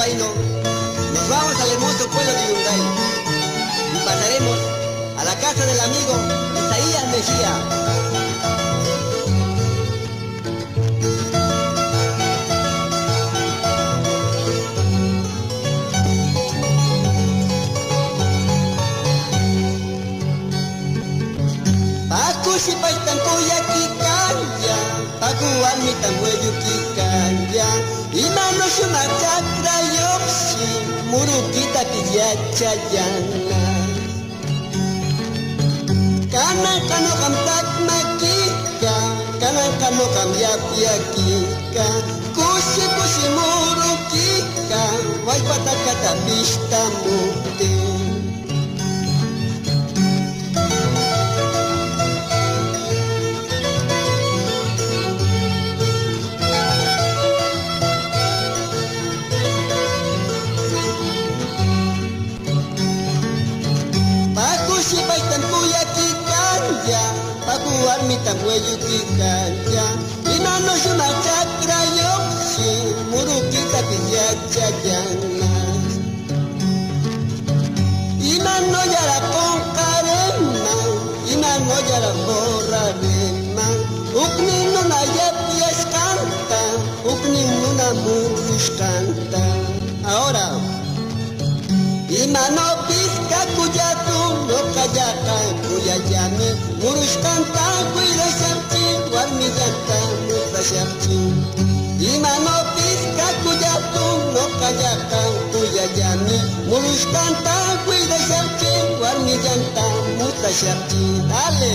Huayno, nos vamos al hermoso pueblo de Yungay y pasaremos a la casa del amigo Isaías Mejía. Pakusi paitan kuya kikanya, pakuan mitan hueyu kikanya, inano shuna chakra yoksi, murukita piyachayana. Kana kano kam tak makika, kana kano kam yapyakika, kusi kusi murukika, wai patakata pista mute. Si paitan kuya kikanya, pakuan mitan hueyu kikanya, inano shuna chakra yoksi, murukita piyachayana. Inano yara konkarena, inano yara borarena, uknino na yapyas canta, uknino na murus canta. Ahora, inano pizca kuyatu, no kayaka kuyayami, murus canta kuya syarchi, warmi janta muta syarchi. Inano pizca kuyatu, no kayaka kuyayami, murus canta kuya syarchi, warmi janta muta syarchi. Dale.